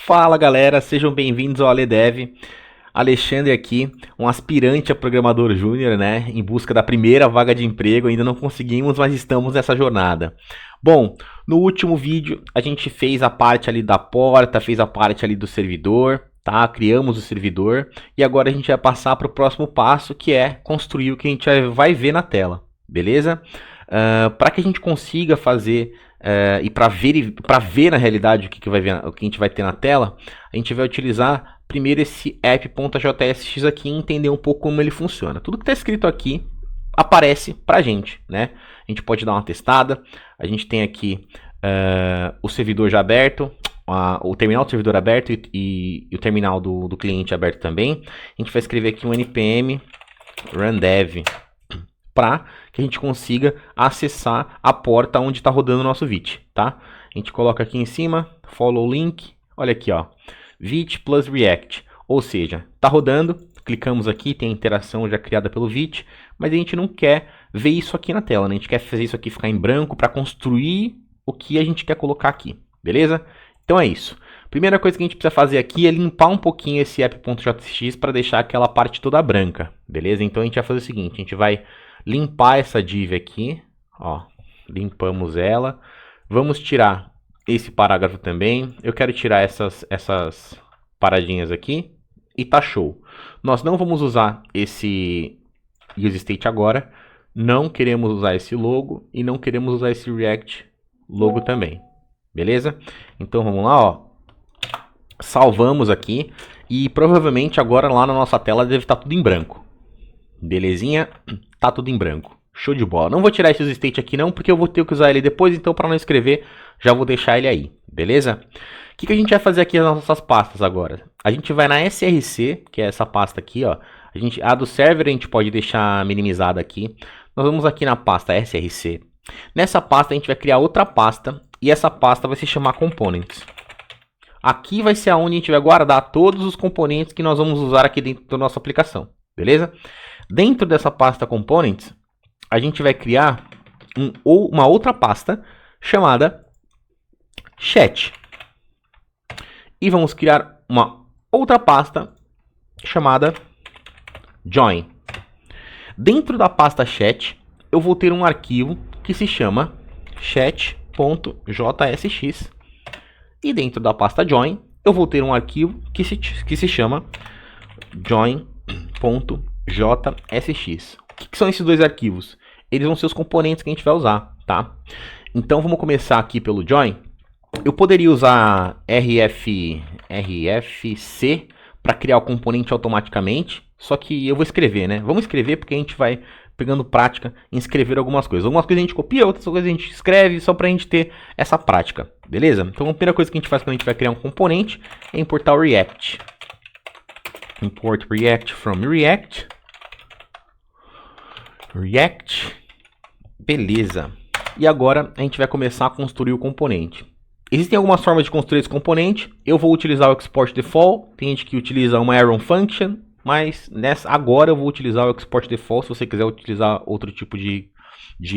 Fala galera, sejam bem-vindos ao AleDev. Alexandre aqui, um aspirante a programador júnior, né? Em busca da primeira vaga de emprego. Ainda não conseguimos, mas estamos nessa jornada. Bom, no último vídeo a gente fez a parte ali da porta, fez a parte ali do servidor, tá? Criamos o servidor e agora a gente vai passar para o próximo passo, que é construir o que a gente vai ver na tela, beleza? Para que a gente consiga fazer e para ver na realidade o que a gente vai ter na tela, a gente vai utilizar primeiro esse app.jsx aqui e entender um pouco como ele funciona. Tudo que está escrito aqui aparece para a gente, né? A gente pode dar uma testada. A gente tem aqui o servidor já aberto, o terminal do servidor aberto e o terminal do cliente aberto também. A gente vai escrever aqui um npm rundev para que a gente consiga acessar a porta onde está rodando o nosso Vite, tá? A gente coloca aqui em cima, follow link, olha aqui, ó, Vite plus React, ou seja, está rodando, clicamos aqui, tem a interação já criada pelo Vite, mas a gente não quer ver isso aqui na tela, né? A gente quer fazer isso aqui ficar em branco para construir o que a gente quer colocar aqui, beleza? Então é isso. Primeira coisa que a gente precisa fazer aqui é limpar um pouquinho esse app.jsx para deixar aquela parte toda branca, beleza? Então a gente vai fazer o seguinte, a gente vai limpar essa div aqui, ó, limpamos ela. Vamos tirar esse parágrafo também. Eu quero tirar essas paradinhas aqui e tá show. Nós não vamos usar esse useState agora, não queremos usar esse logo e não queremos usar esse React logo também, beleza? Então vamos lá, ó, salvamos aqui e provavelmente agora lá na nossa tela deve estar tudo em branco. Belezinha? Tá tudo em branco. Show de bola. Não vou tirar esse state aqui não, porque eu vou ter que usar ele depois, então para não escrever, já vou deixar ele aí. Beleza? O que a gente vai fazer aqui nas nossas pastas agora? A gente vai na src, que é essa pasta aqui, ó. A do server a gente pode deixar minimizada aqui. Nós vamos aqui na pasta src. Nessa pasta a gente vai criar outra pasta, e essa pasta vai se chamar components. Aqui vai ser onde a gente vai guardar todos os componentes que nós vamos usar aqui dentro da nossa aplicação. Beleza? Dentro dessa pasta Components, a gente vai criar uma outra pasta chamada Chat. E vamos criar uma outra pasta chamada Join. Dentro da pasta Chat, eu vou ter um arquivo que se chama chat.jsx. E dentro da pasta Join, eu vou ter um arquivo que se chama join.jsx. O que são esses dois arquivos? Eles vão ser os componentes que a gente vai usar, tá? Então vamos começar aqui pelo join. Eu poderia usar rfc para criar o componente automaticamente, só que eu vou escrever, né? Vamos escrever porque a gente vai pegando prática em escrever algumas coisas. Algumas coisas a gente copia, outras coisas a gente escreve, só para a gente ter essa prática, beleza? Então a primeira coisa que a gente faz quando a gente vai criar um componente é importar o React. Import React from React. Beleza. E agora a gente vai começar a construir o componente. Existem algumas formas de construir esse componente. Eu vou utilizar o export default. Tem gente que utiliza uma arrow function, mas agora eu vou utilizar o export default. Se você quiser utilizar outro tipo de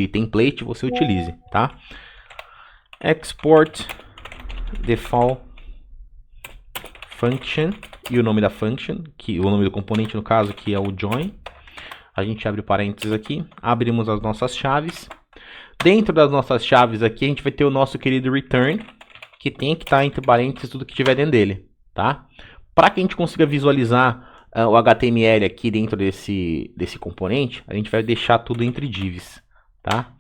template, você utilize, tá? Export default function e o nome da function, o nome do componente no caso, que é o join. A gente abre parênteses aqui, abrimos as nossas chaves. Dentro das nossas chaves aqui a gente vai ter o nosso querido return, que tem que estar entre parênteses tudo que tiver dentro dele, tá? Para que a gente consiga visualizar o HTML aqui dentro desse componente, a gente vai deixar tudo entre divs, tá?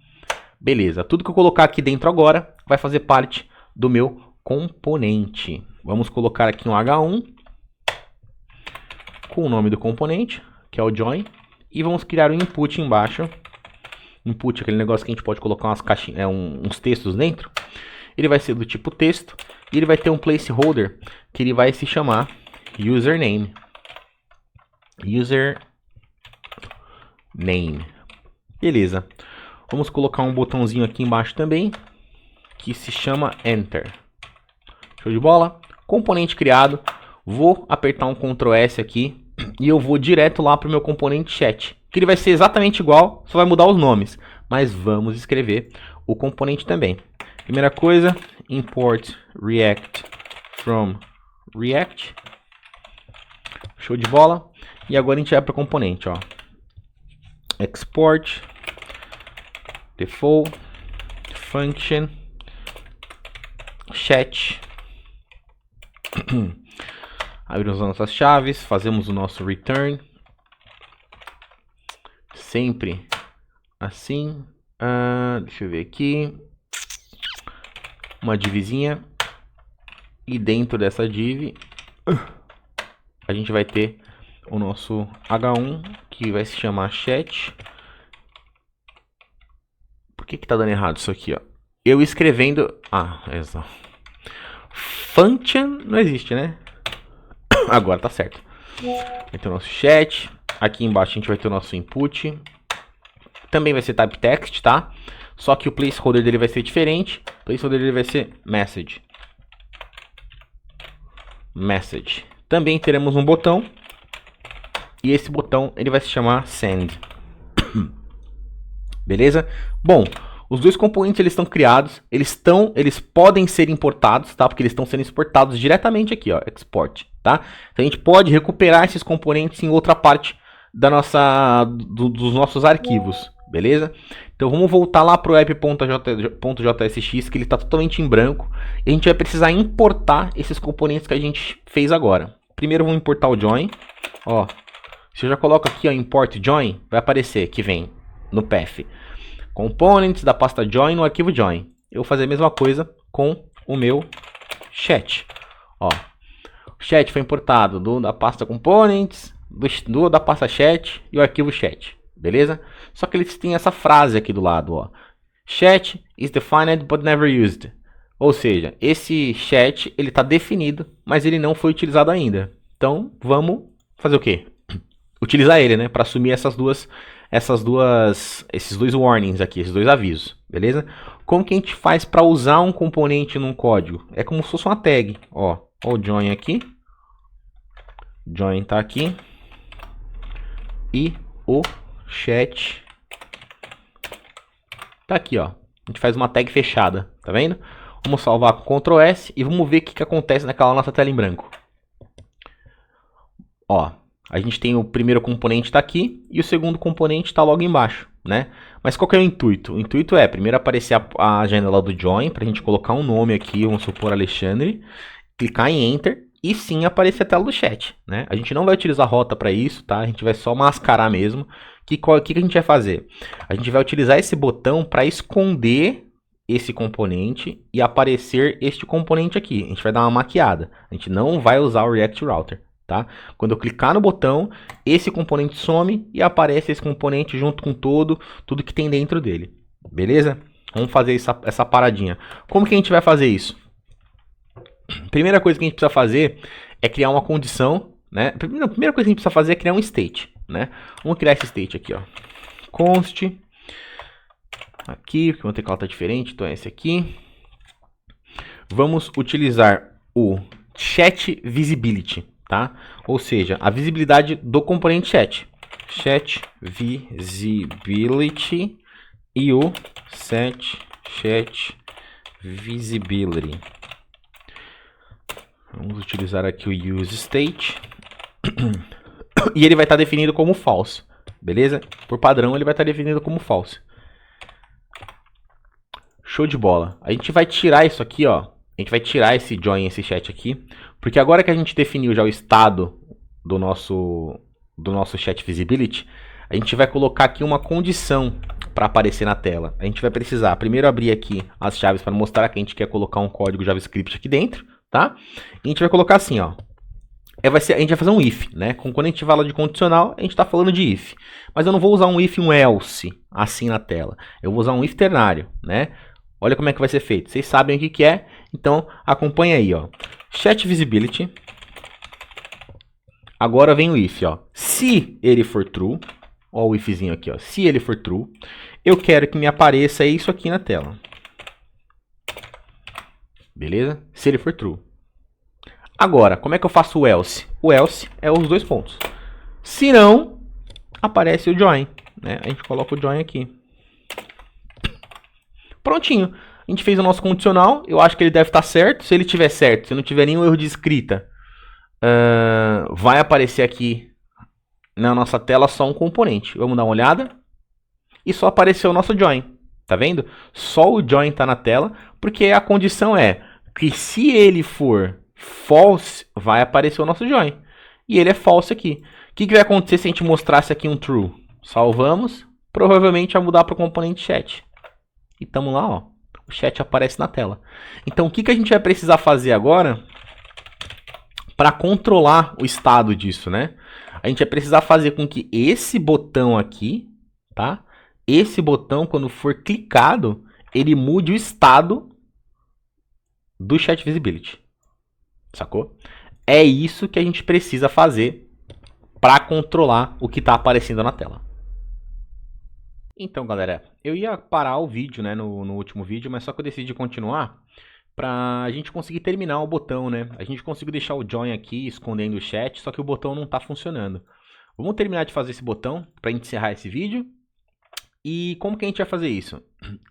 Beleza, tudo que eu colocar aqui dentro agora vai fazer parte do meu componente. Vamos colocar aqui um H1 com o nome do componente, que é o join, e vamos criar um input embaixo. Input, aquele negócio que a gente pode colocar umas caixinhas, uns textos dentro. Ele vai ser do tipo texto e ele vai ter um placeholder que ele vai se chamar username. Beleza. Vamos colocar um botãozinho aqui embaixo também que se chama enter. Show de bola? Componente criado. Vou apertar um Ctrl S aqui e eu vou direto lá para o meu componente chat, que ele vai ser exatamente igual, só vai mudar os nomes, mas vamos escrever o componente também. Primeira coisa, import React from React. Show de bola. E agora a gente vai para o componente, ó. Export, default, function, chat. Abrimos as nossas chaves, fazemos o nosso return. Sempre assim. Deixa eu ver aqui. Uma divzinha. E dentro dessa div, a gente vai ter o nosso H1, que vai se chamar chat. Por que tá dando errado isso aqui, ó? Eu escrevendo... exato. Function não existe, né? Agora tá certo. Vai ter o nosso chat. Aqui embaixo a gente vai ter o nosso input. Também vai ser type text, tá? Só que o placeholder dele vai ser diferente. O placeholder dele vai ser message. Message. Também teremos um botão. E esse botão ele vai se chamar send. Beleza? Bom, os dois componentes eles estão criados. Eles podem ser importados, tá? Porque eles estão sendo exportados diretamente aqui, ó, export, tá? Então a gente pode recuperar esses componentes em outra parte da dos nossos arquivos, beleza? Então vamos voltar lá para o app.jsx, que ele está totalmente em branco. E a gente vai precisar importar esses componentes que a gente fez agora. Primeiro vamos importar o join. Ó, se eu já coloco aqui, ó, import join, vai aparecer que vem no path components da pasta join no arquivo join. Eu vou fazer a mesma coisa com o meu chat. Ó, o chat foi importado da pasta components, da pasta chat e o arquivo chat. Beleza? Só que eles têm essa frase aqui do lado, ó. Chat is defined but never used. Ou seja, esse chat ele está definido, mas ele não foi utilizado ainda. Então, vamos fazer o quê? Utilizar ele, né, para assumir esses dois warnings aqui, esses dois avisos, beleza? Como que a gente faz para usar um componente num código? É como se fosse uma tag, ó o join aqui. Join tá aqui. E o chat tá aqui, ó. A gente faz uma tag fechada, tá vendo? Vamos salvar com Ctrl S e vamos ver o que acontece naquela nossa tela em branco. Ó, a gente tem o primeiro componente tá aqui e o segundo componente tá logo embaixo, né? Mas qual que é o intuito? O intuito é primeiro aparecer a janela do join, pra gente colocar um nome aqui, vamos supor Alexandre, clicar em Enter e sim aparecer a tela do chat, né? A gente não vai utilizar rota para isso, tá? A gente vai só mascarar mesmo. O que a gente vai fazer? A gente vai utilizar esse botão para esconder esse componente e aparecer este componente aqui. A gente vai dar uma maquiada. A gente não vai usar o React Router, tá? Quando eu clicar no botão, esse componente some e aparece esse componente junto com tudo que tem dentro dele. Beleza? Vamos fazer essa paradinha. Como que a gente vai fazer isso? Primeira coisa que a gente precisa fazer é criar uma condição, né? A primeira coisa que a gente precisa fazer é criar um state, né? Vamos criar esse state aqui, ó. Const aqui, porque o teclado tá diferente, então é esse aqui. Vamos utilizar o chat visibility, tá? Ou seja, a visibilidade do componente chat. Chat visibility e o set chat visibility. Vamos utilizar aqui o useState. E ele vai estar definido como false. Beleza? Por padrão ele vai estar definido como false. Show de bola. A gente vai tirar isso aqui, ó. A gente vai tirar esse join, esse chat aqui. Porque agora que a gente definiu já o estado do nosso chat visibility, a gente vai colocar aqui uma condição para aparecer na tela. A gente vai precisar primeiro abrir aqui as chaves para mostrar que a gente quer colocar um código JavaScript aqui dentro. Tá? E a gente vai colocar assim, ó. A gente vai fazer um if, né? Quando a gente fala de condicional, a gente está falando de if. Mas eu não vou usar um if e um else assim na tela. Eu vou usar um if ternário, né? Olha como é que vai ser feito. Vocês sabem o que é, então acompanha aí, ó. Chat visibility. Agora vem o if, ó. Se ele for true, ó o ifzinho aqui, ó. Se ele for true, eu quero que me apareça isso aqui na tela. Beleza? Se ele for true. Agora, como é que eu faço o else? O else é os dois pontos. Se não, aparece o join, né? A gente coloca o join aqui. Prontinho. A gente fez o nosso condicional. Eu acho que ele deve estar certo. Se ele tiver certo, se não tiver nenhum erro de escrita, Vai aparecer aqui na nossa tela só um componente. Vamos dar uma olhada. E só apareceu o nosso join. Tá vendo? Só o join está na tela, porque a condição é que se ele for false, vai aparecer o nosso join. E ele é false aqui. O que vai acontecer se a gente mostrasse aqui um true? Salvamos, provavelmente vai mudar para o componente chat. E estamos lá, ó. O chat aparece na tela. Então, o que a gente vai precisar fazer agora para controlar o estado disso, né? A gente vai precisar fazer com que esse botão aqui, tá? Esse botão, quando for clicado, ele mude o estado do chat visibility. Sacou? É isso que a gente precisa fazer para controlar o que está aparecendo na tela. Então, galera, eu ia parar o vídeo, né, no último vídeo, mas só que eu decidi continuar para a gente conseguir terminar o botão, né? A gente conseguiu deixar o join aqui escondendo o chat, só que o botão não está funcionando. Vamos terminar de fazer esse botão para encerrar esse vídeo. E como que a gente vai fazer isso?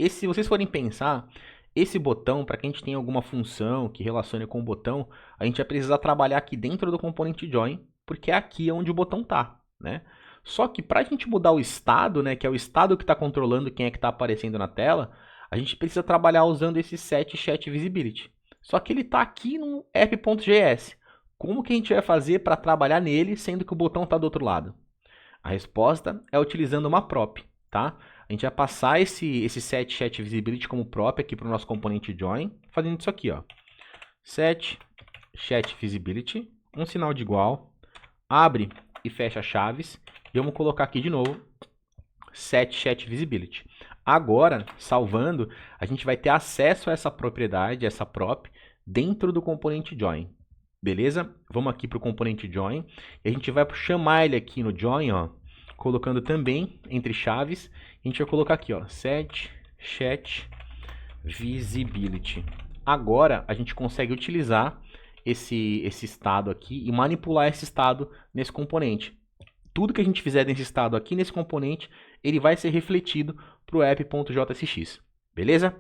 Se vocês forem pensar, esse botão, para que a gente tenha alguma função que relacione com o botão, a gente vai precisar trabalhar aqui dentro do componente join, porque é aqui onde o botão está, né? Só que para a gente mudar o estado, né, que é o estado que está controlando quem é que está aparecendo na tela, a gente precisa trabalhar usando esse set chat visibility. Só que ele está aqui no app.js. Como que a gente vai fazer para trabalhar nele, sendo que o botão está do outro lado? A resposta é utilizando uma prop, tá? A gente vai passar esse set chat visibility como prop aqui para o nosso componente join, fazendo isso aqui, ó. Set chat visibility, um sinal de igual, abre e fecha chaves, e vamos colocar aqui de novo set chat visibility. Agora, salvando, a gente vai ter acesso a essa propriedade, essa prop, dentro do componente join. Beleza? Vamos aqui para o componente join, e a gente vai chamar ele aqui no join, ó, colocando também entre chaves, a gente vai colocar aqui, ó, set chat visibility. Agora a gente consegue utilizar esse estado aqui e manipular esse estado nesse componente. Tudo que a gente fizer nesse estado aqui, nesse componente, ele vai ser refletido para o app.jsx. Beleza?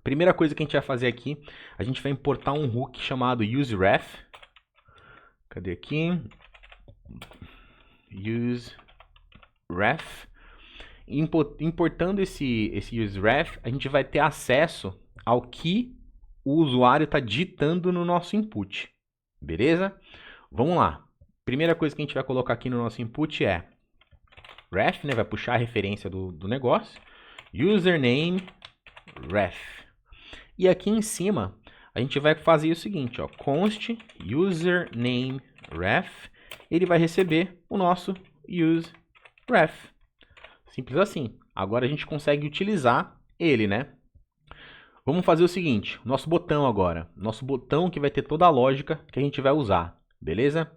Primeira coisa que a gente vai fazer aqui, a gente vai importar um hook chamado useRef. Cadê aqui? useRef. Importando esse useRef, a gente vai ter acesso ao que o usuário está digitando no nosso input. Beleza? Vamos lá. Primeira coisa que a gente vai colocar aqui no nosso input é ref, né? Vai puxar a referência do negócio. Username ref. E aqui em cima, a gente vai fazer o seguinte, ó, const username ref, ele vai receber o nosso useRef. Simples assim. Agora a gente consegue utilizar ele, né? Vamos fazer o seguinte, nosso botão agora. Nosso botão que vai ter toda a lógica que a gente vai usar, beleza?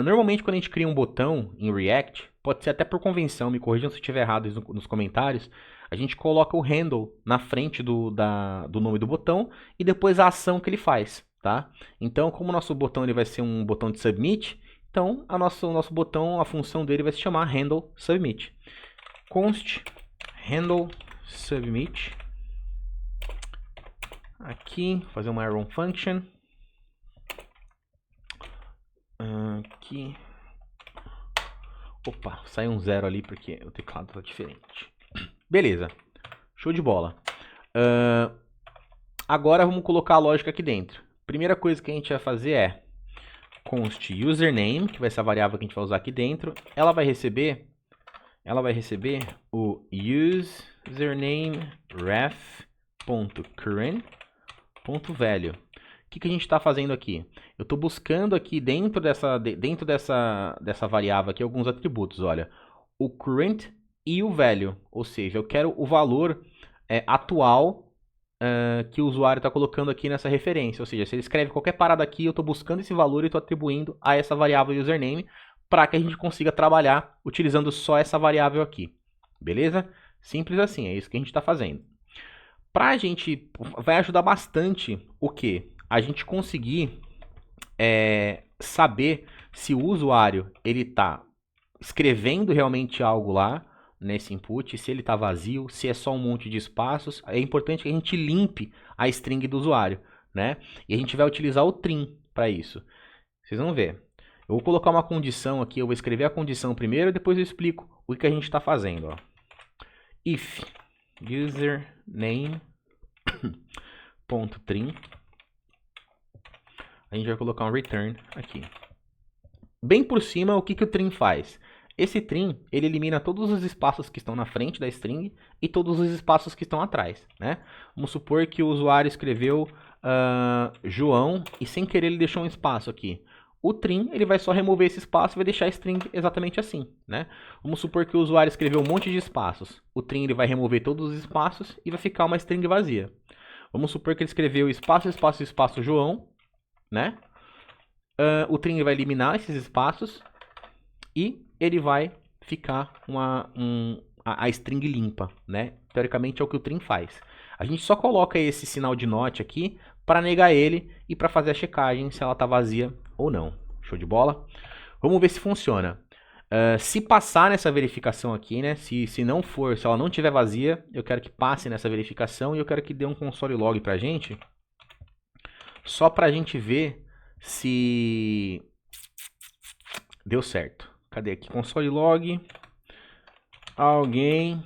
Normalmente quando a gente cria um botão em React, pode ser até por convenção, me corrijam se eu estiver errado nos comentários, a gente coloca o handle na frente do nome do botão e depois a ação que ele faz, tá? Então, como o nosso botão ele vai ser um botão de submit, então o nosso botão, a função dele vai se chamar handle submit. Const handle submit. Aqui, fazer uma arrow function. Aqui. Opa, saiu um 0 ali porque o teclado está diferente. Beleza, show de bola. Agora vamos colocar a lógica aqui dentro. Primeira coisa que a gente vai fazer é const username, que vai ser a variável que a gente vai usar aqui dentro. Ela vai receber o username ref.current.value. O que a gente está fazendo aqui? Eu estou buscando aqui dentro dessa variável aqui alguns atributos. Olha, o current e o value, ou seja, eu quero o valor atual que o usuário está colocando aqui nessa referência. Ou seja, se ele escreve qualquer parada aqui, eu estou buscando esse valor e estou atribuindo a essa variável username para que a gente consiga trabalhar utilizando só essa variável aqui. Beleza? Simples assim, é isso que a gente está fazendo. Para a gente, vai ajudar bastante o quê? A gente conseguir saber se o usuário ele está escrevendo realmente algo lá nesse input, se ele está vazio, se é só um monte de espaços. É importante que a gente limpe a string do usuário, né? E a gente vai utilizar o trim para isso. Vocês vão ver. Eu vou colocar uma condição aqui, eu vou escrever a condição primeiro, depois eu explico o que a gente está fazendo. Ó. If username.trim, a gente vai colocar um return aqui. Bem por cima, o que o trim faz? Esse trim, ele elimina todos os espaços que estão na frente da string e todos os espaços que estão atrás, né? Vamos supor que o usuário escreveu João e sem querer ele deixou um espaço aqui. O trim, ele vai só remover esse espaço e vai deixar a string exatamente assim, né? Vamos supor que o usuário escreveu um monte de espaços. O trim, ele vai remover todos os espaços e vai ficar uma string vazia. Vamos supor que ele escreveu espaço, espaço, espaço, João, né? O trim vai eliminar esses espaços e ele vai ficar a string limpa, né? Teoricamente é o que o trim faz. A gente só coloca esse sinal de not aqui para negar ele e para fazer a checagem se ela está vazia ou não. Show de bola? Vamos ver se funciona. Se passar nessa verificação aqui, né? Se não for, se ela não tiver vazia, eu quero que passe nessa verificação e eu quero que dê um console log pra gente. Só pra gente ver se deu certo. Cadê aqui? Console log. Alguém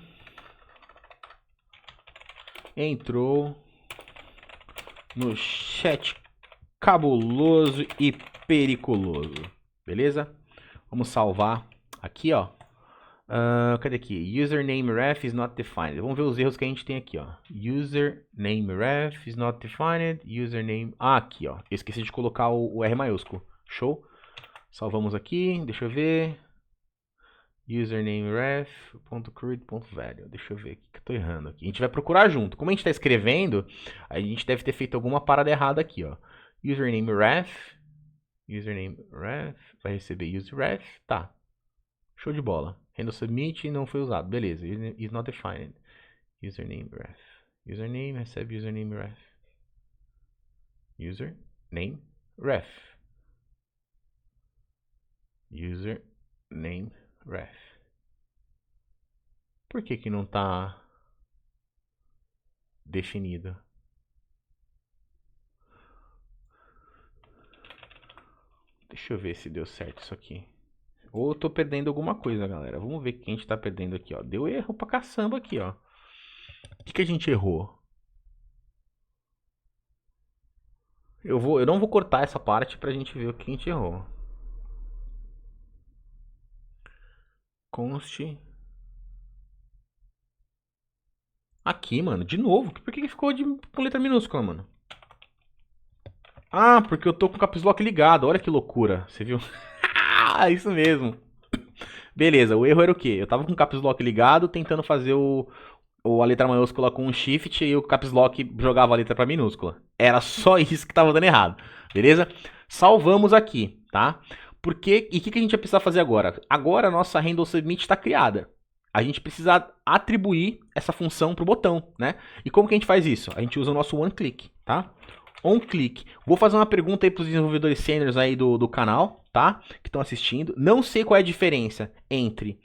entrou no chat cabuloso e periculoso. Beleza? Vamos salvar aqui, ó. Cadê aqui? Username ref is not defined. Vamos ver os erros que a gente tem aqui, ó. Username ref is not defined. Username... aqui, ó. Eu esqueci de colocar o R maiúsculo. Show? Salvamos aqui. Deixa eu ver. Username ref.create.value. Deixa eu ver o que eu tô errando aqui. A gente vai procurar junto. Como a gente está escrevendo, a gente deve ter feito alguma parada errada aqui, ó. Username ref. Username ref. Vai receber use ref. Tá. Show de bola. Handle submit não foi usado. Beleza. Is not defined. Username ref. Username recebe username ref. Username ref. Username ref. Por que não tá definido? Deixa eu ver se deu certo isso aqui. Ou eu tô perdendo alguma coisa, galera. Vamos ver o que a gente tá perdendo aqui, ó. Deu erro pra caçamba aqui, ó. O que a gente errou? Eu não vou cortar essa parte pra gente ver o que a gente errou. Const. Aqui, mano. De novo. Por que ficou com letra minúscula, mano? Ah, porque eu tô com o caps lock ligado. Olha que loucura. Você viu? Isso mesmo. Beleza, o erro era o quê? Eu tava com o caps lock ligado, tentando fazer a letra maiúscula com um shift e o caps lock jogava a letra pra minúscula. Era só isso que tava dando errado. Beleza? Salvamos aqui, tá? E o que a gente vai precisar fazer agora? Agora a nossa handle submit está criada. A gente precisa atribuir essa função pro botão, né? E como que a gente faz isso? A gente usa o nosso onClick, tá? OnClick. Vou fazer uma pergunta aí para os desenvolvedores sêniores aí do canal, tá? Que estão assistindo. Não sei qual é a diferença entre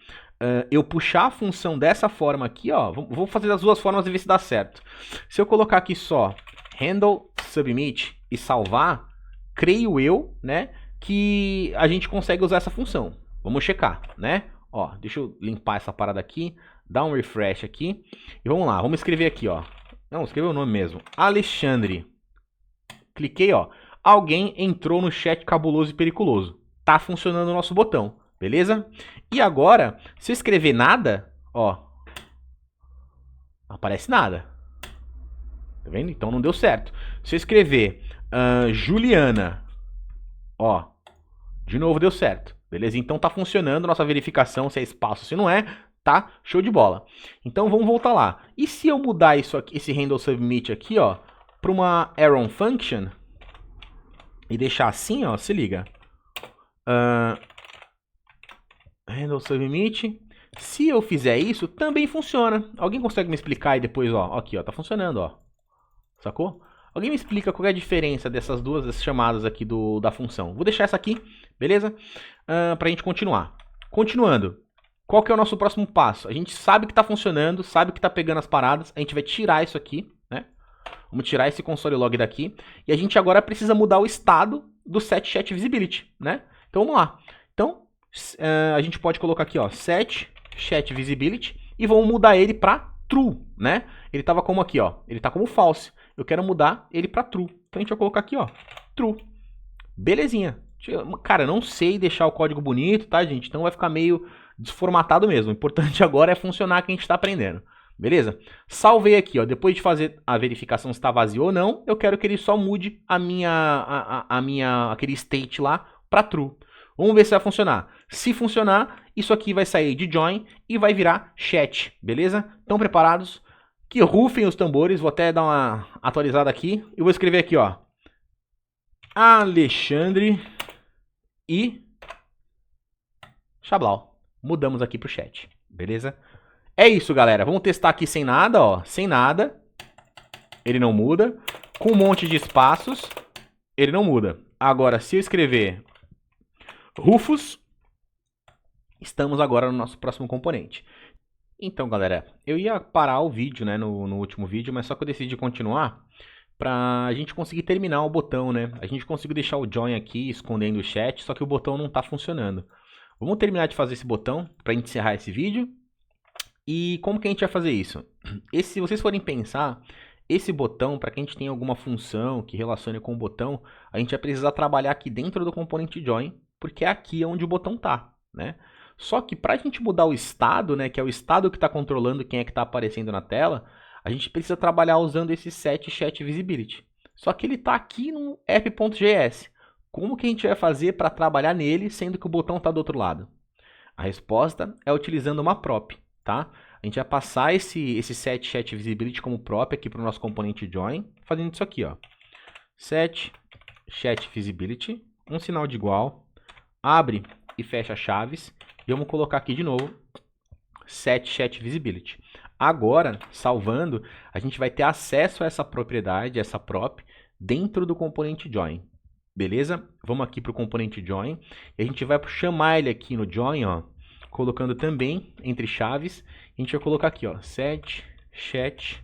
eu puxar a função dessa forma aqui, ó. Vou fazer das duas formas e ver se dá certo. Se eu colocar aqui só handle submit e salvar, creio eu, né, que a gente consegue usar essa função. Vamos checar, né? Ó, deixa eu limpar essa parada aqui, dar um refresh aqui e vamos lá. Vamos escrever aqui, ó. Não, escrever o nome mesmo. Alexandre. Cliquei, ó. Alguém entrou no chat cabuloso e periculoso. Tá funcionando o nosso botão, beleza? E agora, se eu escrever nada, ó, não aparece nada. Tá vendo? Então não deu certo. Se eu escrever Juliana, ó, de novo deu certo. Beleza? Então tá funcionando nossa verificação se é espaço, se não é, tá? Show de bola. Então vamos voltar lá. E se eu mudar isso aqui, esse handle submit aqui, ó, para uma Arrow function e deixar assim, ó, se liga. Handle submit. Se eu fizer isso, também funciona. Alguém consegue me explicar aí depois, ó, aqui, ó, tá funcionando, ó. Sacou? Alguém me explica qual é a diferença dessas duas chamadas aqui da função. Vou deixar essa aqui, beleza? Pra gente continuar. Continuando. Qual que é o nosso próximo passo? A gente sabe que tá funcionando, sabe que tá pegando as paradas. A gente vai tirar isso aqui, né? Vamos tirar esse console log daqui. E a gente agora precisa mudar o estado do set chat visibility, né? Então vamos lá. Então a gente pode colocar aqui, ó, set chat visibility e vamos mudar ele para true, né? Ele estava como aqui, ó, ele está como false. Eu quero mudar ele para true. Então a gente vai colocar aqui, ó, true. Belezinha. Cara, eu não sei deixar o código bonito, tá, gente? Então vai ficar meio desformatado mesmo. O importante agora é funcionar que a gente está aprendendo. Beleza? Salvei aqui, ó. Depois de fazer a verificação se está vazio ou não, eu quero que ele só mude aquele state lá para true. Vamos ver se vai funcionar. Se funcionar, isso aqui vai sair de join e vai virar chat, beleza? Estão preparados? Que rufem os tambores. Vou até dar uma atualizada aqui. E vou escrever aqui, ó, Alexandre e Chablau. Mudamos aqui pro chat, beleza? É isso, galera. Vamos testar aqui sem nada, ó. Sem nada. Ele não muda. Com um monte de espaços, ele não muda. Agora, se eu escrever Rufus, estamos agora no nosso próximo componente. Então, galera, eu ia parar o vídeo, né, no último vídeo, mas só que eu decidi continuar pra gente conseguir terminar o botão, né? A gente conseguiu deixar o join aqui, escondendo o chat, só que o botão não tá funcionando. Vamos terminar de fazer esse botão pra gente encerrar esse vídeo. E como que a gente vai fazer isso? Se vocês forem pensar, esse botão, para que a gente tenha alguma função que relacione com o botão, a gente vai precisar trabalhar aqui dentro do componente join, porque é aqui onde o botão tá, né? Só que para a gente mudar o estado, né, que é o estado que está controlando quem é que está aparecendo na tela, a gente precisa trabalhar usando esse set chat visibility. Só que ele está aqui no app.js. Como que a gente vai fazer para trabalhar nele, sendo que o botão está do outro lado? A resposta é utilizando uma prop. Tá? A gente vai passar esse set chat visibility como prop aqui para o nosso componente join, fazendo isso aqui, ó. Set chat visibility, um sinal de igual, abre e fecha chaves, e vamos colocar aqui de novo set chat visibility. Agora, salvando, a gente vai ter acesso a essa propriedade, essa prop, dentro do componente join. Beleza? Vamos aqui para o componente join, e a gente vai chamar ele aqui no join, ó, colocando também entre chaves, a gente vai colocar aqui, ó, set chat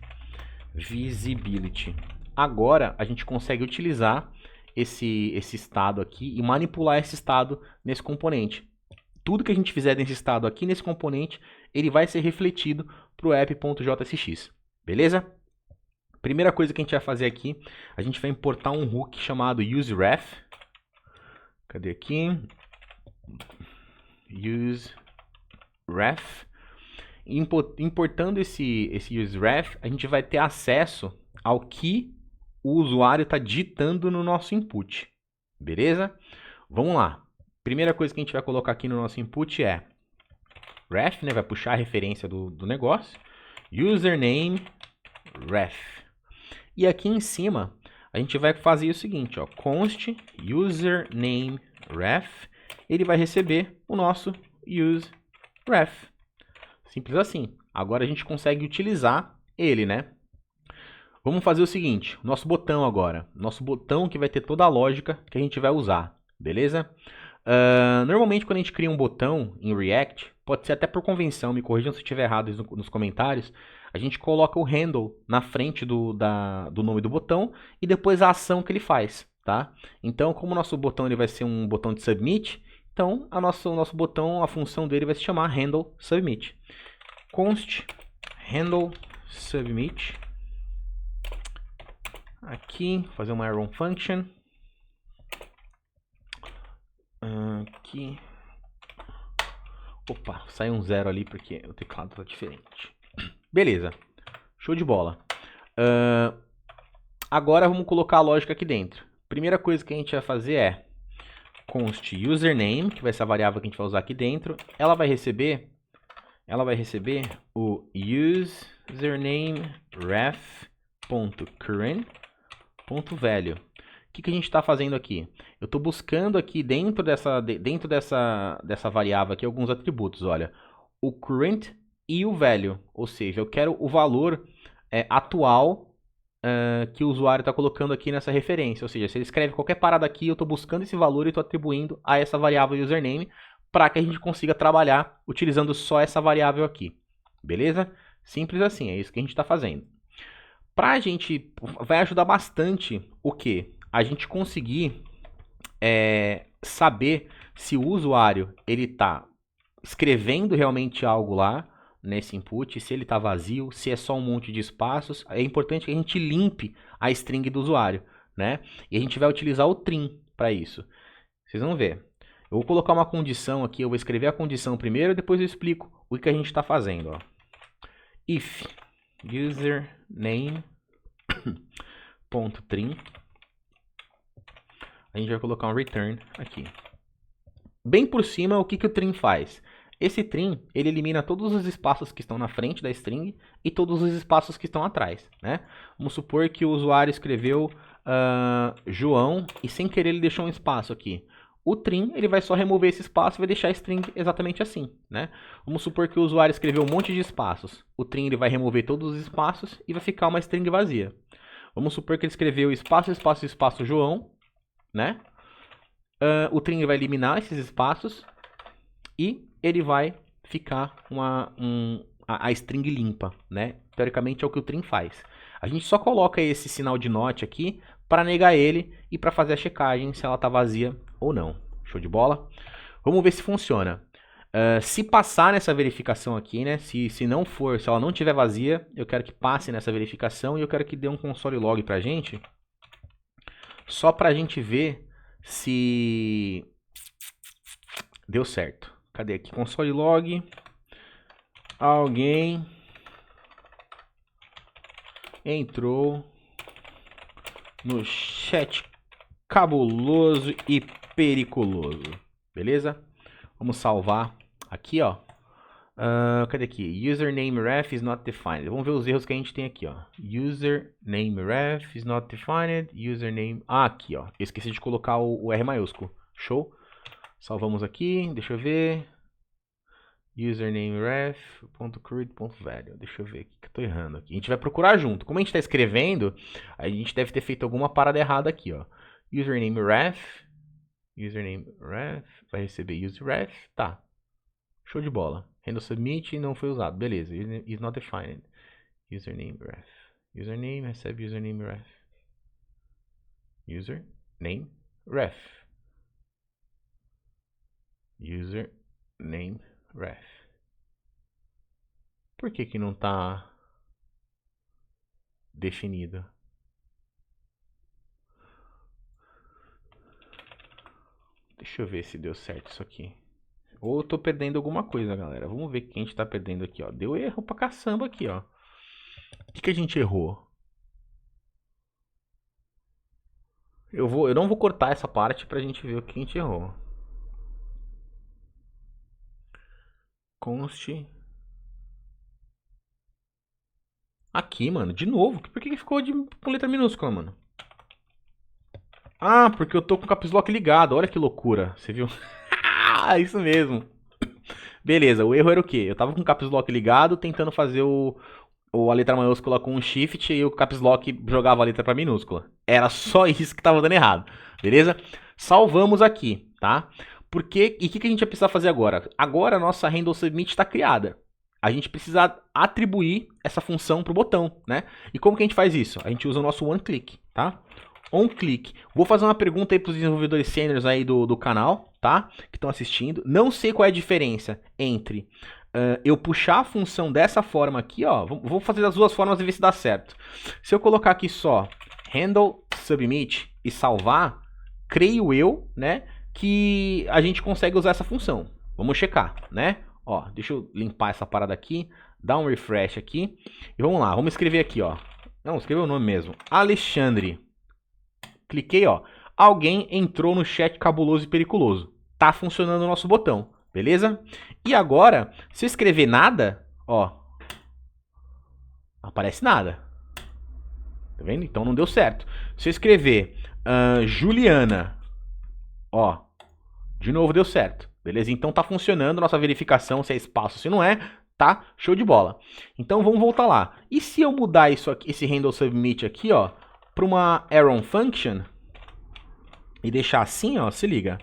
visibility. Agora a gente consegue utilizar esse estado aqui e manipular esse estado nesse componente. Tudo que a gente fizer nesse estado aqui, nesse componente, ele vai ser refletido para o app.jsx. Beleza? Primeira coisa que a gente vai fazer aqui, a gente vai importar um hook chamado useRef. Cadê aqui? useRef. Importando esse useRef, a gente vai ter acesso ao que o usuário está digitando no nosso input. Beleza? Vamos lá. Primeira coisa que a gente vai colocar aqui no nosso input é ref, né? Vai puxar a referência do negócio. Username ref. E aqui em cima, a gente vai fazer o seguinte, ó, const username ref. Ele vai receber o nosso useRef. Simples assim. Agora a gente consegue utilizar ele, né? Vamos fazer o seguinte, nosso botão agora. Nosso botão que vai ter toda a lógica que a gente vai usar, beleza? Normalmente quando a gente cria um botão em React, pode ser até por convenção, me corrijam se eu estiver errado nos comentários, a gente coloca o handle na frente do nome do botão e depois a ação que ele faz, tá? Então, como o nosso botão ele vai ser um botão de submit, então o nosso botão, a função dele vai se chamar handle submit. Const handle submit. Aqui, fazer uma arrow function. Aqui. Opa, saiu um 0 ali porque o teclado está diferente. Beleza, show de bola. Agora vamos colocar a lógica aqui dentro. Primeira coisa que a gente vai fazer é const username, que vai ser a variável que a gente vai usar aqui dentro. Ela vai receber o username ref.current.value. O que a gente está fazendo aqui? Eu estou buscando aqui dentro dessa variável aqui alguns atributos. Olha, o current e o value, ou seja, eu quero o valor atual que o usuário está colocando aqui nessa referência. Ou seja, se ele escreve qualquer parada aqui, eu estou buscando esse valor e estou atribuindo a essa variável username para que a gente consiga trabalhar utilizando só essa variável aqui. Beleza? Simples assim, é isso que a gente está fazendo. Para a gente, vai ajudar bastante o quê? A gente conseguir saber se o usuário ele está escrevendo realmente algo lá nesse input, se ele está vazio, se é só um monte de espaços. É importante que a gente limpe a string do usuário, né? E a gente vai utilizar o trim para isso. Vocês vão ver. Eu vou colocar uma condição aqui, eu vou escrever a condição primeiro e depois eu explico o que a gente está fazendo. Ó. If username.trim, a gente vai colocar um return aqui. Bem por cima, o que o trim faz? Esse trim, ele elimina todos os espaços que estão na frente da string e todos os espaços que estão atrás, né? Vamos supor que o usuário escreveu João e sem querer ele deixou um espaço aqui. O trim, ele vai só remover esse espaço e vai deixar a string exatamente assim, né? Vamos supor que o usuário escreveu um monte de espaços. O trim, ele vai remover todos os espaços e vai ficar uma string vazia. Vamos supor que ele escreveu espaço, espaço, espaço, João, né? O trim vai eliminar esses espaços e ele vai ficar a string limpa, né? Teoricamente é o que o trim faz. A gente só coloca esse sinal de not aqui para negar ele e para fazer a checagem se ela está vazia ou não. Show de bola? Vamos ver se funciona. Se passar nessa verificação aqui, né? Se não for, se ela não estiver vazia, eu quero que passe nessa verificação e eu quero que dê um console log pra gente. Só pra gente ver se deu certo. Cadê aqui? Console log. Alguém entrou no chat cabuloso e periculoso. Beleza? Vamos salvar aqui, ó. Cadê aqui? Username ref is not defined. Vamos ver os erros que a gente tem aqui, ó. Username ref is not defined. Username... aqui, ó. Eu esqueci de colocar o R maiúsculo. Show. Salvamos aqui. Deixa eu ver. Username ref.create.value. Deixa eu ver aqui que eu tô errando aqui. A gente vai procurar junto. Como a gente tá escrevendo, a gente deve ter feito alguma parada errada aqui, ó. Username ref. Username ref. Vai receber use ref. Tá. Show de bola. Handle submit não foi usado. Beleza. Is not defined. Username ref. Username recebe username ref. Username ref. Username ref. Por que não tá definido? Deixa eu ver se deu certo isso aqui. Ou eu tô perdendo alguma coisa, galera. Vamos ver o que a gente tá perdendo aqui, ó. Deu erro pra caçamba aqui, ó. O que a gente errou? Eu não vou cortar essa parte pra gente ver o que a gente errou. Const. Aqui, mano. De novo. Por que ficou com letra minúscula, mano? Ah, porque eu tô com o caps lock ligado. Olha que loucura. Você viu? Isso mesmo. Beleza, o erro era o quê? Eu tava com o caps lock ligado, tentando fazer a letra maiúscula com um shift e o caps lock jogava a letra pra minúscula. Era só isso que tava dando errado, beleza? Salvamos aqui, tá? E o que a gente vai precisar fazer agora? Agora a nossa handle submit está criada. A gente precisa atribuir essa função pro botão, né? E como que a gente faz isso? A gente usa o nosso onClick, tá? OnClick. Vou fazer uma pergunta aí para os desenvolvedores sêniores aí do canal, tá? Que estão assistindo. Não sei qual é a diferença entre eu puxar a função dessa forma aqui, ó. Vou fazer das duas formas e ver se dá certo. Se eu colocar aqui só handle submit e salvar, creio eu, né, que a gente consegue usar essa função. Vamos checar, né? Ó, deixa eu limpar essa parada aqui, dar um refresh aqui e vamos lá. Vamos escrever aqui, ó. Não, escrever o nome mesmo. Alexandre. Cliquei, ó. Alguém entrou no chat cabuloso e periculoso. Tá funcionando o nosso botão, beleza? E agora, se eu escrever nada, ó, não aparece nada. Tá vendo? Então não deu certo. Se eu escrever Juliana, ó, de novo deu certo, beleza? Então tá funcionando nossa verificação se é espaço, se não é, tá? Show de bola. Então vamos voltar lá. E se eu mudar isso aqui, esse handle submit aqui, ó, para uma Arrow Function e deixar assim, ó, se liga.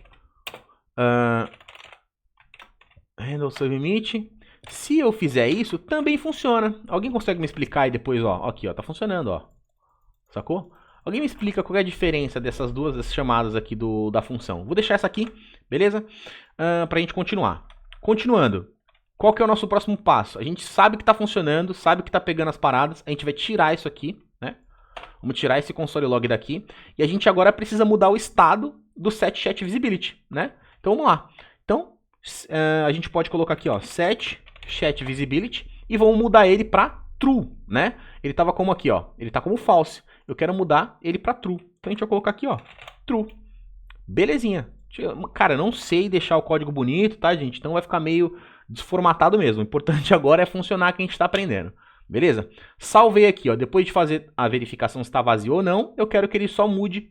Handle submit. Se eu fizer isso, também funciona. Alguém consegue me explicar aí depois, ó? Aqui, ó, tá funcionando, ó. Sacou? Alguém me explica qual é a diferença dessas duas chamadas aqui da função? Vou deixar essa aqui, beleza? Pra gente continuar. Continuando. Qual que é o nosso próximo passo? A gente sabe que está funcionando, sabe que está pegando as paradas, a gente vai tirar isso aqui, né? Vamos tirar esse console log daqui, e a gente agora precisa mudar o estado do set chat visibility, né? Então vamos lá. Então a gente pode colocar aqui, ó, set chat visibility, e vamos mudar ele para true, né? Ele estava como aqui, ó, ele está como false. Eu quero mudar ele para true. Então a gente vai colocar aqui, ó, true. Belezinha. Cara, não sei deixar o código bonito, tá, gente? Então vai ficar meio desformatado mesmo. O importante agora é funcionar que a gente está aprendendo. Beleza? Salvei aqui, ó. Depois de fazer a verificação se está vazio ou não, eu quero que ele só mude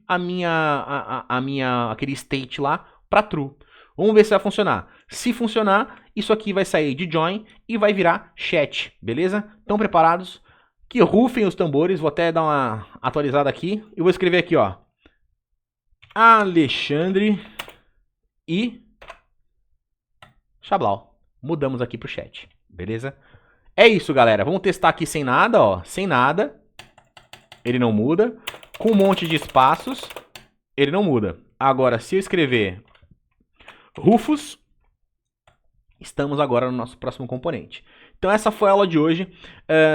aquele state lá para true. Vamos ver se vai funcionar. Se funcionar, isso aqui vai sair de join e vai virar chat. Beleza? Estão preparados? Que rufem os tambores. Vou até dar uma atualizada aqui. E vou escrever aqui, ó. Alexandre e Chablau. Mudamos aqui pro chat, beleza? É isso, galera. Vamos testar aqui sem nada, ó. Sem nada. Ele não muda. Com um monte de espaços, ele não muda. Agora, se eu escrever Rufus, estamos agora no nosso próximo componente. Então essa foi a aula de hoje.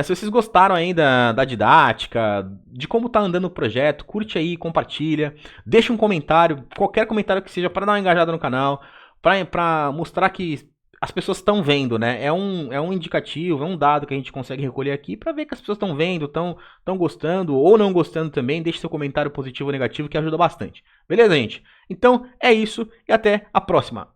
Se vocês gostaram aí da didática, de como tá andando o projeto, curte aí, compartilha, deixa um comentário, qualquer comentário que seja, para dar uma engajada no canal, para mostrar que as pessoas estão vendo, né? É um indicativo, é um dado que a gente consegue recolher aqui para ver que as pessoas estão vendo, estão gostando ou não gostando também. Deixe seu comentário positivo ou negativo que ajuda bastante. Beleza, gente? Então é isso e até a próxima.